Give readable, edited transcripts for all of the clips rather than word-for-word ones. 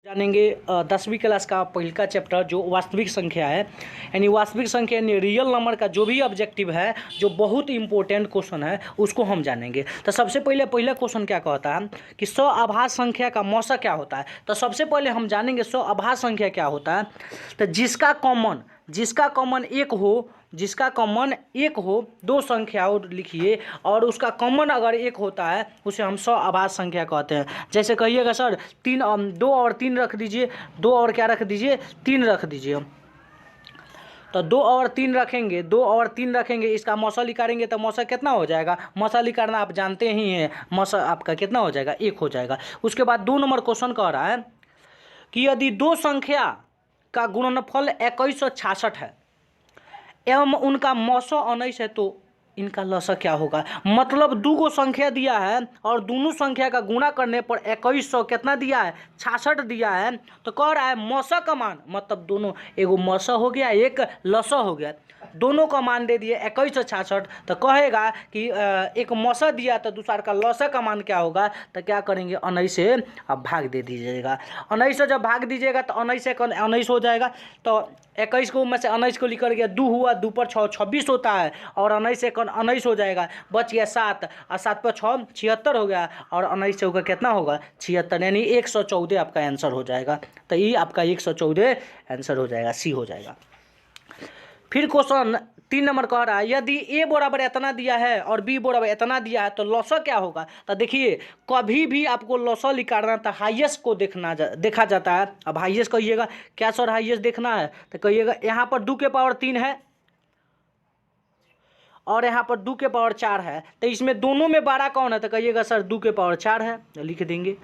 जानेंगे 10वीं क्लास का पहल का चैप्टर जो वास्तविक संख्या है, यानी वास्तविक संख्या यानी रियल नंबर का जो भी ऑब्जेक्टिव है, जो बहुत इंपॉर्टेंट क्वेश्चन है उसको हम जानेंगे। तो सबसे पहले पहला क्वेश्चन क्या कहता है कि सौ आभाज्य संख्या का मौसा क्या होता है। तो सबसे पहले हम जानेंगे सौ आभाज्य संख्या क्या होता है। तो जिसका कॉमन एक हो दो संख्या और लिखिए, और उसका कॉमन अगर एक होता है उसे हम सौ आभाज्य संख्या कहते हैं। जैसे कहिएगा सर दो और तीन रख दीजिए, दो और क्या रख दीजिए, तीन रख दीजिए। तो दो और तीन रखेंगे, इसका मौसा निकालेंगे तो मौसा कितना हो जाएगा। मौसा निकालना आप जानते ही हैं, मौसा आपका कितना हो जाएगा, एक हो जाएगा। उसके बाद 2 नंबर क्वेश्चन कह रहा है कि यदि दो संख्या का गुणनफल 2166 है एवं उनका मौसा 19 है तो इनका लसा क्या होगा। मतलब दो गो संख्या दिया है और दोनों संख्या का गुणा करने पर 2100 कितना दिया है, 66 दिया है। तो कह रहा है मौसा का मान, मतलब दोनों, एगो मौसा हो गया एक लसा हो गया, दोनों का मान दे दिए 2166। तो कहेगा कि एक मौसा दिया तो दूसरा का लसा का मान क्या होगा। तो क्या करेंगे, 19 से अब भाग दे दीजिएगा। 19 से जब भाग दीजिएगा तो 19 से 19 हो जाएगा। तो 21 को में से 19 को लिखकर गया, 2 हुआ, 2 पर 6 26 होता है, और 19 से 19 हो जाएगा, बच गया 7, और 7 पर 6 76 हो गया, और 19 से होगा कितना होगा 76, यानी 114 आपका आंसर हो जाएगा। तो ये आपका 114 आंसर हो जाएगा, सी हो जाएगा। फिर क्वेश्चन 3 नंबर कह रहा है यदि ए बराबर इतना दिया है और बी बराबर इतना दिया है तो लॉसा क्या होगा। तो देखिए कभी भी आपको लॉसा निकालना था हाईएस्ट को देखा जाता है। अब हाईएस्ट कहिएगा, क्या सर हाईएस्ट देखना है, तो कहिएगा यहाँ पर 2 के पावर 3 है और यहाँ पर 2 के पावर 4 है, तो इसमें दोनों में बड़ा कौन है। तो कहिएगा सर 2 के पावर 4 है, लिख देंगे,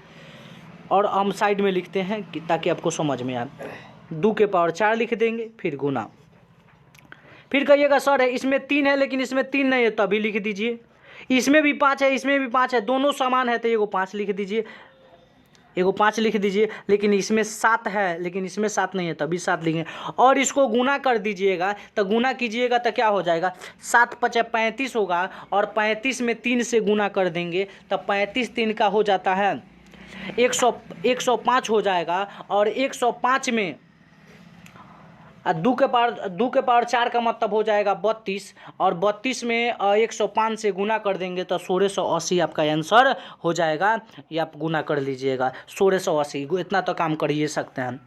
और हम साइड में लिखते हैं कि ताकि आपको समझ में आए। 2 के पावर 4 लिख देंगे, फिर गुना। फिर कहिएगा सर है इसमें 3 है लेकिन इसमें 3 नहीं है, तभी लिख दीजिए। इसमें भी 5 है, इसमें भी 5 है, दोनों समान है तो एगो 5 लिख दीजिए, एगो 5 लिख दीजिए। लेकिन इसमें 7 है लेकिन इसमें 7 नहीं है, तभी 7 लिखेंगे। और इसको गुना कर दीजिएगा, तो गुना कीजिएगा तो क्या हो जाएगा, 7 × 5 = 35 होगा, और 35 में 3 से गुना कर देंगे तो 35 3 का हो जाता है 105 हो जाएगा। और 105 में 2 के पावर 4 का मतलब हो जाएगा 32, और 32 में 105 से गुना कर देंगे तो 1680 आपका आंसर हो जाएगा। ये आप गुना कर लीजिएगा, 1680, इतना तो काम कर ही सकते हैं।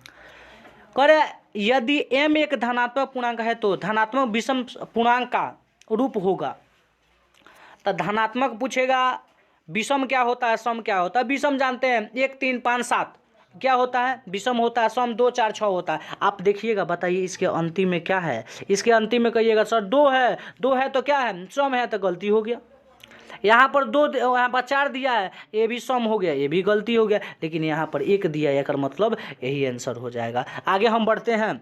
करे यदि m एक धनात्मक पूर्णांक है तो धनात्मक विषम पूर्णांक का रूप होगा। तो धनात्मक पूछेगा, विषम क्या होता है, सम क्या होता है। विषम जानते हैं 1 3 5 7 क्या होता है, विषम होता है, सम 2 4 6 होता है। आप देखिएगा, बताइए इसके अंतिम में क्या है। इसके अंतिम में कहिएगा सर 2 है तो क्या है, सम है, तो गलती हो गया। यहाँ पर 2, यहाँ पर 4 दिया है, ये भी सम हो गया, ये भी गलती हो गया। लेकिन यहाँ पर 1 दिया है, मतलब यही आंसर हो जाएगा। आगे हम बढ़ते हैं।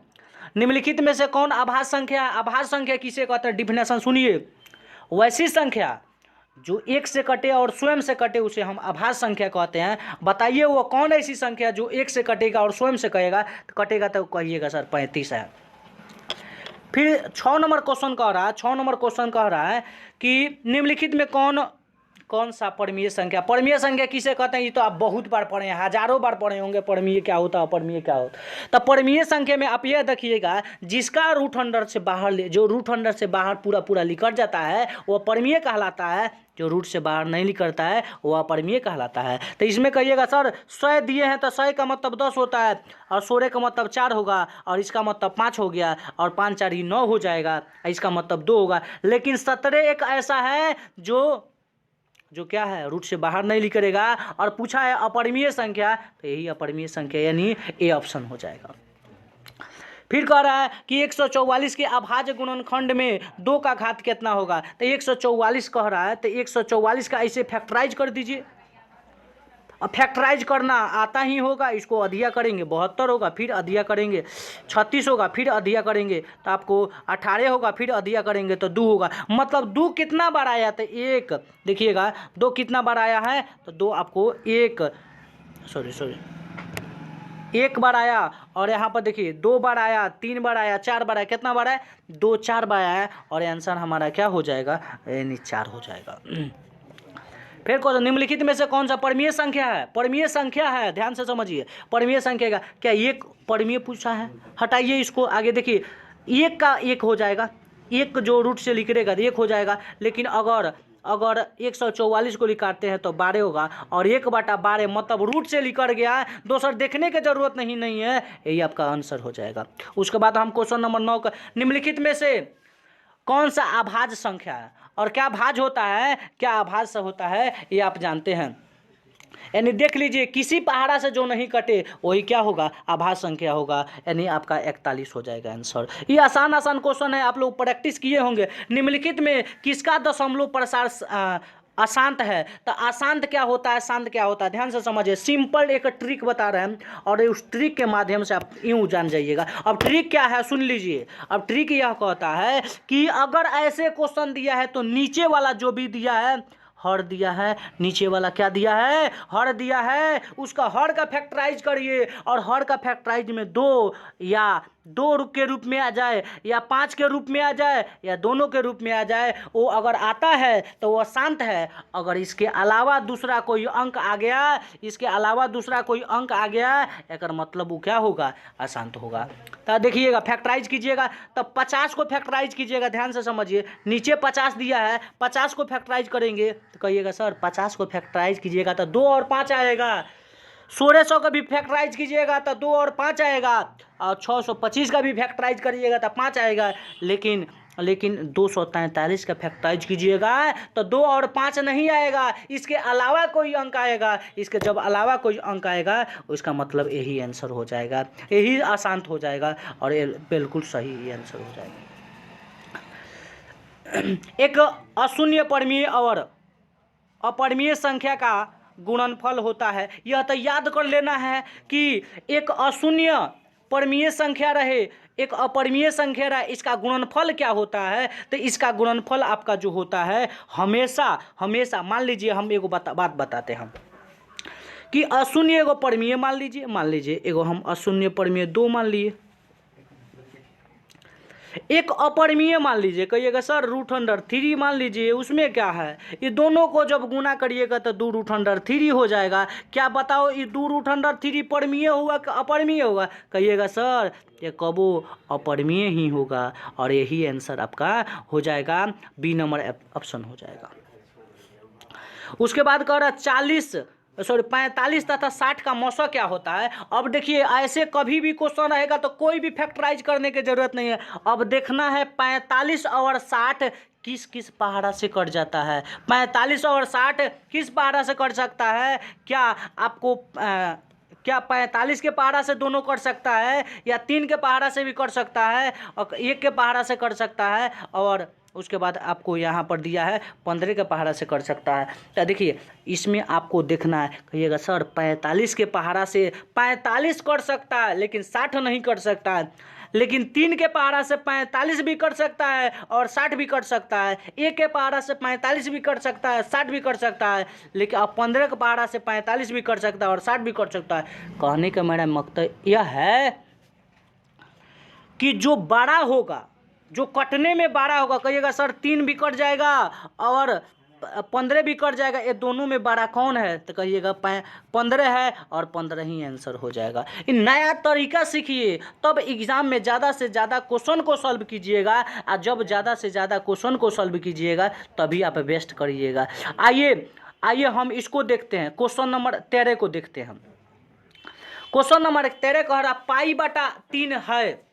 निम्नलिखित में से कौन आभाज्य संख्या है। आभाज्य संख्या किसे कहते हैं, डिफिनेशन सुनिए। वैसी संख्या जो एक से कटे और स्वयं से कटे उसे हम आभाज्य संख्या कहते हैं। बताइए वो कौन ऐसी संख्या जो एक से कटेगा और स्वयं से कटेगा तो कहिएगा सर 35 है। फिर 6 नंबर क्वेश्चन कह रहा है कि निम्नलिखित में कौन सा परमीय संख्या। परमीय संख्या किसे कहते हैं, ये तो आप बहुत बार पढ़े हैं, हजारों बार पढ़े होंगे परमीय क्या होता है, परमीय क्या होता है। तो परमीय संख्या में आप यह देखिएगा, जिसका रूट अंडर से बाहर पूरा निकल जाता है वह परमीय कहलाता है, जो रूट से बाहर नहीं निकलता है वह अपरिमेय कहलाता है। तो इसमें कहिएगा सर 100 दिए हैं तो 100 का मतलब 10 होता है, और 16 का मतलब 4 होगा, और इसका मतलब 5 हो गया, और 5 4 ही 9 हो जाएगा, इसका मतलब 2 होगा। लेकिन 17 एक ऐसा है जो क्या है, रूट से बाहर नहीं निकलेगा, और पूछा है अपरिमेय संख्या, तो यही अपरिमेय संख्या यानी ए ऑप्शन हो जाएगा। फिर कह रहा है कि 144 के अभाज्य गुणनखंड में 2 का घात कितना होगा। तो 144 कह रहा है, तो 144 का ऐसे फैक्टराइज कर दीजिए। अब फैक्टराइज करना आता ही होगा, इसको अधिया करेंगे 72 होगा, फिर अधिया करेंगे 36 होगा, फिर अधिया करेंगे तो आपको 18 होगा, फिर अधिया करेंगे तो 2 होगा। मतलब 2 कितना बार आया, तो 1 देखिएगा 2 कितना बार आया है, तो 2 आपको 1 बार आया, और यहाँ पर देखिए 2 बार आया, 3 बार आया, 4 बार आया, कितना बार आया, 2 4 बार आया, और आंसर हमारा क्या हो जाएगा, यानी 4 हो जाएगा। फिर कौन निम्नलिखित में से कौन सा परमीय संख्या है? परमीय संख्या है, ध्यान से समझिए। परमीय संख्या का क्या एक परमीय पूछा है? हटाइए इसको, आगे देखिए, एक का एक हो जाएगा, एक जो रूट से निकलेगा तो एक हो जाएगा। लेकिन अगर 144 को निकालते हैं तो 12 होगा, और 1/12 मतलब रूट से निकल गया है, दोसर देखने की जरूरत नहीं है, यही आपका आंसर हो जाएगा। उसके बाद हम क्वेश्चन नंबर 9 का, निम्नलिखित में से कौन सा अभाज्य संख्या है? और क्या भाज्य होता है, क्या अभाज्य होता है, ये आप जानते हैं। यानी देख लीजिए, किसी पहाड़ा से जो नहीं कटे वही क्या होगा? अभाज्य संख्या होगा, यानी आपका 41 हो जाएगा आंसर। ये आसान आसान क्वेश्चन है, आप लोग प्रैक्टिस किए होंगे। निम्नलिखित में किसका दशमलव प्रसार अशांत है? तो अशांत क्या होता है, शांत क्या होता है, ध्यान से समझिए। सिंपल एक ट्रिक बता रहे हैं, और उस ट्रिक के माध्यम से आप यूं जान जाइएगा। अब ट्रिक क्या है, सुन लीजिए। अब ट्रिक यह कहता है कि अगर ऐसे क्वेश्चन दिया है तो नीचे वाला जो भी दिया है, हर दिया है, नीचे वाला क्या दिया है? हर दिया है, उसका हर का फैक्टराइज करिए, और हर का फैक्टराइज में 2 या 2 के रूप में आ जाए, या 5 के रूप में आ जाए, या दोनों के रूप में आ जाए, वो अगर आता है तो वो अशांत है। अगर इसके अलावा दूसरा कोई अंक आ गया, इसके अलावा दूसरा कोई अंक आ गया, एक मतलब वो क्या होगा? अशांत होगा। तो देखिएगा, फैक्टराइज कीजिएगा, तब 50 को फैक्टराइज कीजिएगा, ध्यान से समझिए। नीचे 50 दिया है, 50 को फैक्टराइज करेंगे तो कहिएगा सर 50 को फैक्टराइज कीजिएगा तो 2 और 5 आएगा। 1600 का भी फैक्टराइज कीजिएगा तो 2 और 5 आएगा, और 625 का भी फैक्टराइज करिएगा तो 5 आएगा। लेकिन 243 का फैक्टराइज कीजिएगा तो 2 और 5 नहीं आएगा, इसके अलावा कोई अंक आएगा। इसके जब अलावा कोई अंक आएगा, उसका मतलब यही आंसर हो जाएगा, यही अशांत हो जाएगा, और ये बिल्कुल सही ये आंसर हो जाएगा। एक अशून्य परमीय और अपरमीय संख्या का गुणनफल होता है। यह तो याद कर लेना है कि एक अशून्य परमीय संख्या रहे, एक अपरमीय संख्या रहे, इसका गुणनफल क्या होता है? तो इसका गुणनफल आपका जो होता है, हमेशा मान लीजिए, हम एगो बात बताते हैं कि अशून्य एगो परमीय मान लीजिए एगो हम अशून्य परमीय 2 मान लिए, एक अपरमीय मान लीजिए, कहिएगा सर √3 मान लीजिए, उसमें क्या है? ये दोनों को जब गुना करिएगा तो 2√3 हो जाएगा। क्या बताओ, ये 2√3 परमीय होगा कि अपरमीय होगा? कहिएगा सर ये कबो अपरमीय ही होगा, और यही आंसर आपका हो जाएगा, बी नंबर ऑप्शन हो जाएगा। उसके बाद कह रहा 45 तथा 60 का मौसा क्या होता है? अब देखिए, ऐसे कभी भी क्वेश्चन रहेगा तो कोई भी फैक्टराइज करने की जरूरत नहीं है। अब देखना है 45 और 60 किस किस पहाड़ा से कट जाता है। 45 और 60 किस पहाड़ा से कट सकता है? क्या आपको क्या 45 के पहाड़ा से दोनों कट सकता है, या 3 के पहाड़ा से भी कट सकता है, और 1 के पहाड़ा से कट सकता है, और उसके बाद आपको यहाँ पर दिया है 15 के पहाड़ा से कर सकता है। तो देखिए, इसमें आपको देखना है, कहिएगा सर 45 के पहाड़ा से 45 कर सकता है, लेकिन 60 नहीं कर सकता है। लेकिन 3 के पहाड़ा से 45 भी कर सकता है और 60 भी कर सकता है। 1 के पहाड़ा से 45 भी कर सकता है, 60 भी कर सकता है। लेकिन अब 15 के पहाड़ा से 45 भी कर सकता है और 60 भी कर सकता है। कहने का मेरा मकसद यह है कि जो बड़ा होगा, जो कटने में बड़ा होगा, कहिएगा सर 3 भी कट जाएगा और 15 भी कट जाएगा, ये दोनों में बड़ा कौन है? तो कहिएगा 15 है, और 15 ही आंसर हो जाएगा। ये नया तरीका सीखिए, तब एग्जाम में ज़्यादा से ज़्यादा क्वेश्चन को सॉल्व कीजिएगा, और जब ज़्यादा से ज़्यादा क्वेश्चन को सॉल्व कीजिएगा तभी आप बेस्ट करिएगा। आइए हम इसको देखते हैं, क्वेश्चन नंबर 13 को देखते हैं। क्वेश्चन नंबर 13 कह रहा π/3 है।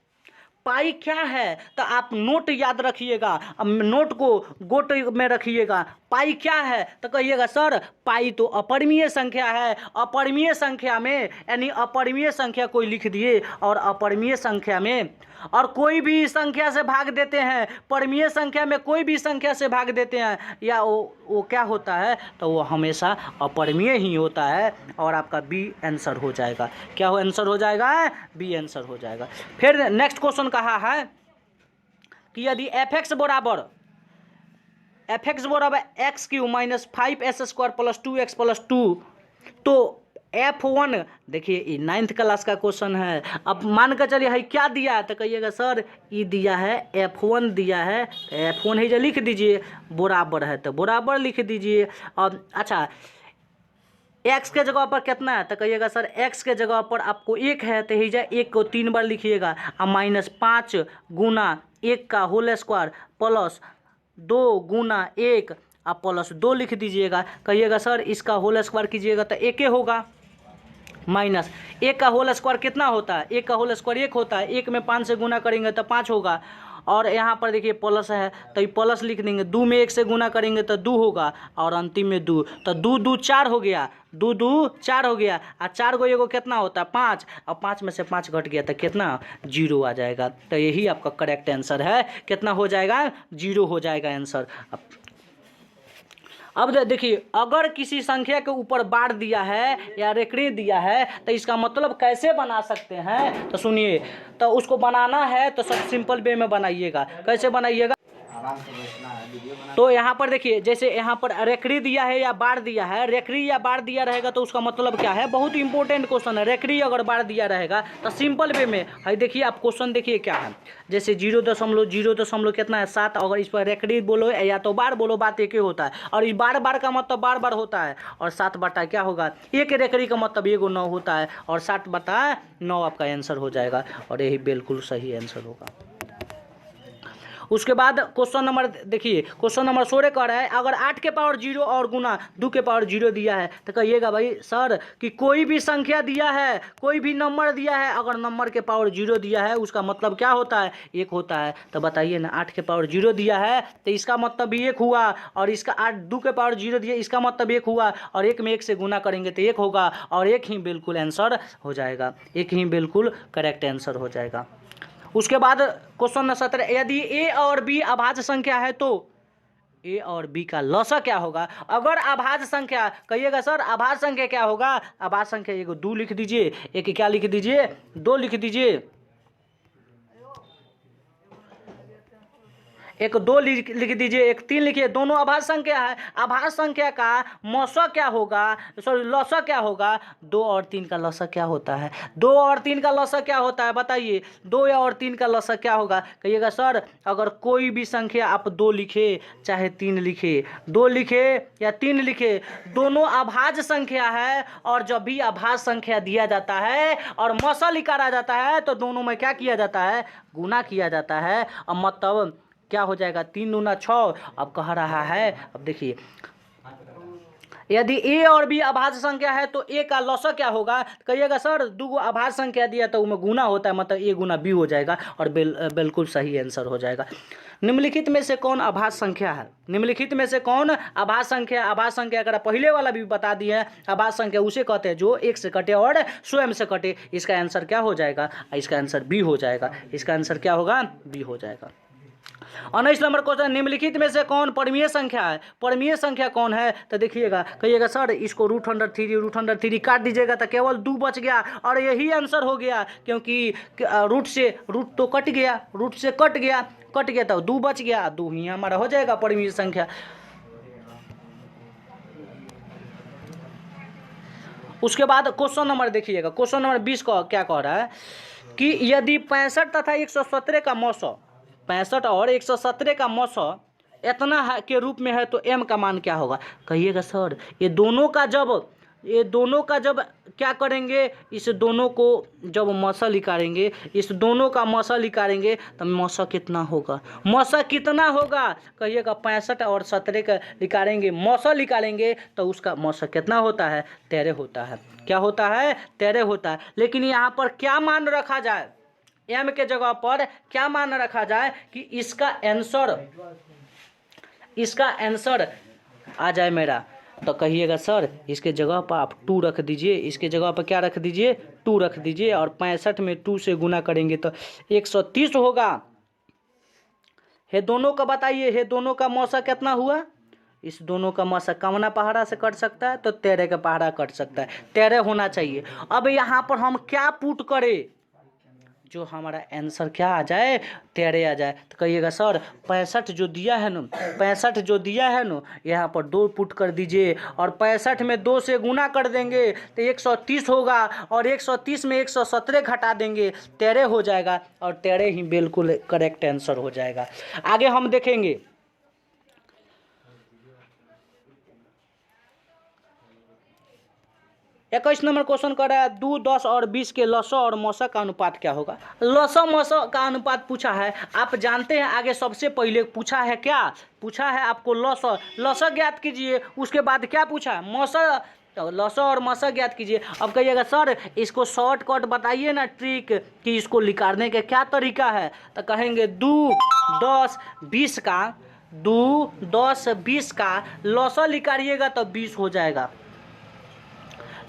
पाई क्या है? तो आप नोट याद रखिएगा, अब नोट को गोट में रखिएगा। पाई क्या है? तो कहिएगा सर पाई तो अपरिमेय संख्या है। अपरिमेय संख्या में, यानी अपरिमेय संख्या कोई लिख दिए, और अपरिमेय संख्या में और कोई भी संख्या से भाग देते हैं, परिमेय संख्या में कोई भी संख्या से भाग देते हैं, या वो क्या होता है? तो वो हमेशा अपरिमेय ही होता है, और आपका बी आंसर हो जाएगा। क्या हो आंसर हो जाएगा? बी आंसर हो जाएगा। फिर नेक्स्ट क्वेश्चन कहा है कि यदि f(x) बराबर x³ - 5s² + 2x + 2, तो F1 देखिए ये 9th क्लास का क्वेश्चन है। अब मान कर चलिए है क्या दिया है तो कहिएगा सर ये दिया है F1 दिया है, तो F1 ही जो लिख दीजिए, बराबर है तो बराबर लिख दीजिए। और अच्छा x के जगह पर कितना है तो कहिएगा सर x के जगह पर आपको 1 है तो हिजा 1 को 3 बार लिखिएगा, और -5 गुना 1 का होल स्क्वायर प्लस 2 गुना 1 आप +2 लिख दीजिएगा। कहिएगा सर इसका होल स्क्वायर कीजिएगा तो 1 होगा, माइनस 1 का होल स्क्वायर कितना होता है, 1 का होल स्क्वायर 1 होता है, 1 में 5 से गुना करेंगे तो 5 होगा, और यहाँ पर देखिए प्लस है तो ये प्लस लिख देंगे, 2 में 1 से गुना करेंगे तो 2 होगा, और अंतिम में 2, तो 2 2 4 हो गया, 2 2 4 हो गया, और 4 को एगो कितना होता है 5, और 5 में से 5 घट गया तो कितना 0 आ जाएगा। तो यही आपका करेक्ट आंसर है, कितना हो जाएगा 0 हो जाएगा आंसर। अब देखिए अगर किसी संख्या के ऊपर बार दिया है या रेखड़ी दिया है तो इसका मतलब कैसे बना सकते हैं, तो सुनिए, तो उसको बनाना है तो सब सिंपल वे में बनाइएगा। कैसे बनाइएगा, तो यहाँ पर देखिए जैसे यहाँ पर रेखड़ी दिया है या बार दिया है, रेखड़ी या बार दिया रहेगा तो उसका मतलब क्या है, बहुत इंपॉर्टेंट क्वेश्चन है। रेखड़ी अगर बार दिया रहेगा तो सिंपल वे में है, देखिए आप क्वेश्चन देखिए क्या है, जैसे 0.0 कितना है 7, अगर इस पर रेखड़ी बोलो या तो बार बोलो बात एक ही होता है, और इस बार बार का मतलब बार बार होता है, और 7 बटा क्या होगा, एक रेखड़ी का मतलब 1 9 होता है, और 7 बटा 9 आपका आंसर हो जाएगा, और यही बिल्कुल सही आंसर होगा। उसके बाद क्वेश्चन नंबर देखिए, क्वेश्चन नंबर 16 कह रहा है अगर 8 के पावर 0 और गुना 2 के पावर 0 दिया है तो कहिएगा भाई सर कि कोई भी संख्या दिया है, कोई भी नंबर दिया है, अगर नंबर के पावर 0 दिया है उसका मतलब क्या होता है 1 होता है। तो बताइए ना, 8 के पावर 0 दिया है तो इसका मतलब भी 1 हुआ, और इसका 2 के पावर 0 दिया इसका मतलब 1 हुआ, और 1 में 1 से गुना करेंगे तो 1 होगा, और 1 ही बिल्कुल आंसर हो जाएगा, 1 ही बिल्कुल करेक्ट आंसर हो जाएगा। उसके बाद क्वेश्चन नंबर 17, यदि ए और बी अभाज्य संख्या है तो ए और बी का लसा क्या होगा। अगर अभाज्य संख्या, कहिएगा सर अभाज्य संख्या क्या होगा, अभाज्य संख्या एक 2 लिख दीजिए, एक क्या लिख दीजिए 2 लिख दीजिए, एक 2 लिख दीजिए, एक 3 लिखिए, दोनों अभाज्य संख्या है। अभाज्य संख्या का मौसा क्या होगा, सॉरी लसा क्या होगा, 2 और 3 का लसा क्या होता है, 2 और 3 का लसा क्या होता है बताइए, 2 या और 3 का लसा क्या होगा। कहिएगा सर अगर कोई भी संख्या आप 2 लिखे चाहे 3 लिखे, 2 लिखे या 3 लिखे, दोनों अभाज्य संख्या है, और जब भी अभाज्य संख्या दिया जाता है और मौसा निकाला जाता है तो दोनों में क्या किया जाता है, गुना किया जाता है, और मतलब क्या हो जाएगा 3 दूना 6। अब कह रहा है, अब देखिए यदि ए और बी अभाज्य संख्या है तो ए का लसा क्या होगा, कहिएगा सर 2 अभाज्य संख्या दिया तो उनमें गुना होता है, मतलब ए गुना बी हो जाएगा, और बिल्कुल सही आंसर हो जाएगा। निम्नलिखित में से कौन अभाज्य संख्या है, निम्नलिखित में से कौन अभाज्य संख्या, अभाज्य संख्या अगर पहले वाला भी बता दिए हैं, अभाज्य संख्या उसे कहते हैं जो 1 से कटे और स्वयं से कटे। इसका आंसर क्या हो जाएगा, इसका आंसर बी हो जाएगा, इसका आंसर क्या होगा बी हो जाएगा। 19 नंबर क्वेश्चन, निम्नलिखित में से कौन परमीय संख्या है, परमीय संख्या कौन है, तो देखिएगा कहिएगा सर इसको √3 काट दीजिएगा तो केवल 2 बच गया, और यही आंसर हो गया, क्योंकि रूट तो कट गया, रूट से कट गया तो 2 बच गया, 2 ही हमारा हो जाएगा परमीय संख्या। उसके बाद क्वेश्चन नंबर देखिएगा, क्वेश्चन नंबर 20 का क्या कह रहा है कि यदि 65 तथा 117 का मौसा, 65 और 117 का मौसा इतना के रूप में है तो m का मान क्या होगा। कहिएगा सर ये दोनों का जब क्या करेंगे, इस दोनों को जब मौसा निकालेंगे, इस दोनों का मौसा निकालेंगे तो मौसा कितना होगा, मौसा कितना होगा, कहिएगा 65 और 17 का निकालेंगे, मौसा निकालेंगे तो उसका मौसा कितना होता है 13 होता है, क्या होता है 13 होता है। लेकिन यहाँ पर क्या मान रखा जाए, m के जगह पर क्या मान रखा जाए कि इसका आंसर आ जाए मेरा, तो कहिएगा सर इसके जगह पर आप 2 रख दीजिए, इसके जगह पर क्या रख दीजिए 2 रख दीजिए, और 65 में 2 से गुना करेंगे तो 130 होगा। हे दोनों का बताइए, हे दोनों का मौसा कितना हुआ, इस दोनों का मौसा कमना पहाड़ा से कट सकता है तो 13 का पहाड़ा कट सकता है, 13 होना चाहिए। अब यहाँ पर हम क्या पुट करें, जो हमारा आंसर क्या आ जाए, 13 आ जाए। तो कहिएगा सर 65 जो दिया है ना, 65 जो दिया है ना, यहाँ पर 2 पुट कर दीजिए और 65 में 2 से गुना कर देंगे तो 130 होगा और 130 में 117 घटा देंगे, 13 हो जाएगा और 13 ही बिल्कुल करेक्ट आंसर हो जाएगा। आगे हम देखेंगे 21 नंबर क्वेश्चन कर रहा है 2, 10 और 20 के लसो और मौसा का अनुपात क्या होगा। लसो मौसा का अनुपात पूछा है, आप जानते हैं आगे सबसे पहले पूछा है क्या, पूछा है आपको लसो, लसो ज्ञात कीजिए, उसके बाद क्या पूछा मौसा, तो लसो और मौसा ज्ञात कीजिए। अब कहिएगा सर इसको शॉर्टकट बताइए ना ट्रिक कि इसको निकालने का क्या तरीका है, तो कहेंगे 2, 10, 20 का 2, 10, 20 का लसो निकालिएगा तो 20 हो जाएगा,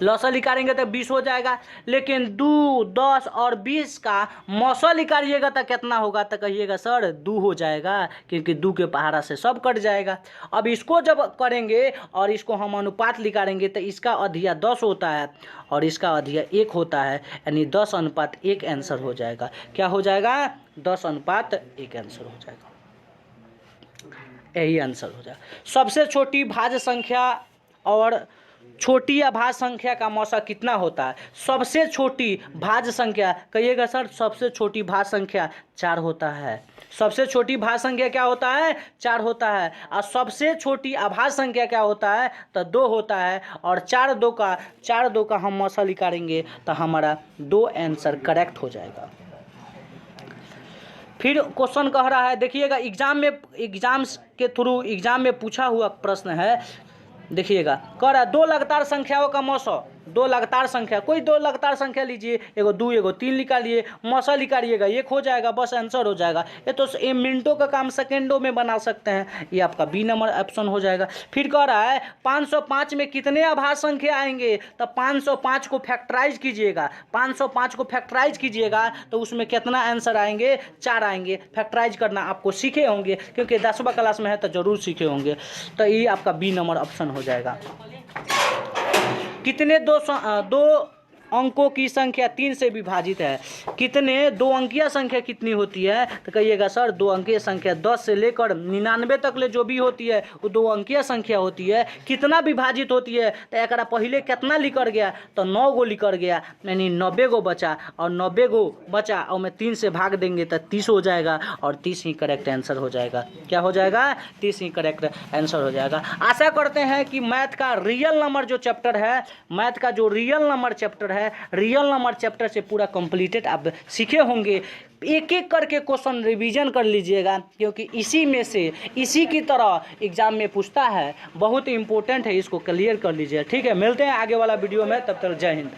लसो निकालेंगे तो 20 हो जाएगा। लेकिन 2, 10 और 20 का मौसा निकालिएगा तो कितना होगा, तो कहिएगा सर 2 हो जाएगा, क्योंकि 2 के पहाड़ा से सब कट जाएगा। अब इसको जब करेंगे और इसको हम अनुपात निकालेंगे तो इसका अधिया 10 होता है और इसका अधिया 1 होता है, यानी 10:1 आंसर हो जाएगा। क्या हो जाएगा, 10:1 आंसर हो जाएगा, यही आंसर हो जाएगा। सबसे छोटी भाज्य संख्या और छोटी अभाज्य संख्या का मौसा कितना होता है। सबसे छोटी भाज्य संख्या, कहिएगा सर सबसे छोटी भाज्य संख्या 4 होता है, सबसे छोटी भाज्य संख्या क्या होता है, 4 होता है। और सबसे छोटी अभाज्य संख्या क्या होता है, तो 2 होता है। और 4 2 का हम मौसा निकालेंगे तो हमारा 2 आंसर करेक्ट हो जाएगा। फिर क्वेश्चन कह रहा है, देखिएगा एग्जाम में पूछा हुआ प्रश्न है, देखिएगा कह रहा है 2 लगातार संख्याओं का मौसा, 2 लगातार संख्या, कोई 2 लगातार संख्या लीजिए, एगो 2 एगो 3 निकालिए, मौसा निकालिएगा 1 हो जाएगा, बस आंसर हो जाएगा। ये तो मिनटों का काम सेकेंडों में बना सकते हैं, ये आपका बी नंबर ऑप्शन हो जाएगा। फिर कह रहा है 505 में कितने अभाज्य संख्या आएंगे, तो 505 को फैक्टराइज कीजिएगा, 505 को फैक्टराइज कीजिएगा तो उसमें कितना आंसर आएंगे, 4 आएंगे। फैक्टराइज करना आपको सीखे होंगे, क्योंकि 10वीं क्लास में है तो जरूर सीखे होंगे, तो ये आपका बी नंबर ऑप्शन हो जाएगा। कितने दो अंकों की संख्या 3 से विभाजित है, कितने 2 अंकीय संख्या कितनी होती है, तो कहिएगा सर 2 अंकीय संख्या 10 से लेकर 99 तक ले जो भी होती है वो 2 अंकीय संख्या होती है। कितना विभाजित होती है, तो एक पहले कितना लिखर गया, तो 9 गो लिखर गया, यानी 90 गो बचा, और 90 गो बचा और में 3 से भाग देंगे तो 30 हो जाएगा, और 30 ही करेक्ट आंसर हो जाएगा। क्या हो जाएगा, 30 ही करेक्ट आंसर हो जाएगा। आशा करते हैं कि मैथ का रियल नंबर जो चैप्टर है, मैथ का जो रियल नंबर चैप्टर है, रियल नंबर चैप्टर से पूरा कंप्लीटेड आप सीखे होंगे। एक एक करके क्वेश्चन रिवीजन कर लीजिएगा, क्योंकि इसी में से इसी की तरह एग्जाम में पूछता है, बहुत इंपॉर्टेंट है, इसको क्लियर कर लीजिए। ठीक है, मिलते हैं आगे वाला वीडियो में, तब तक जय हिंद।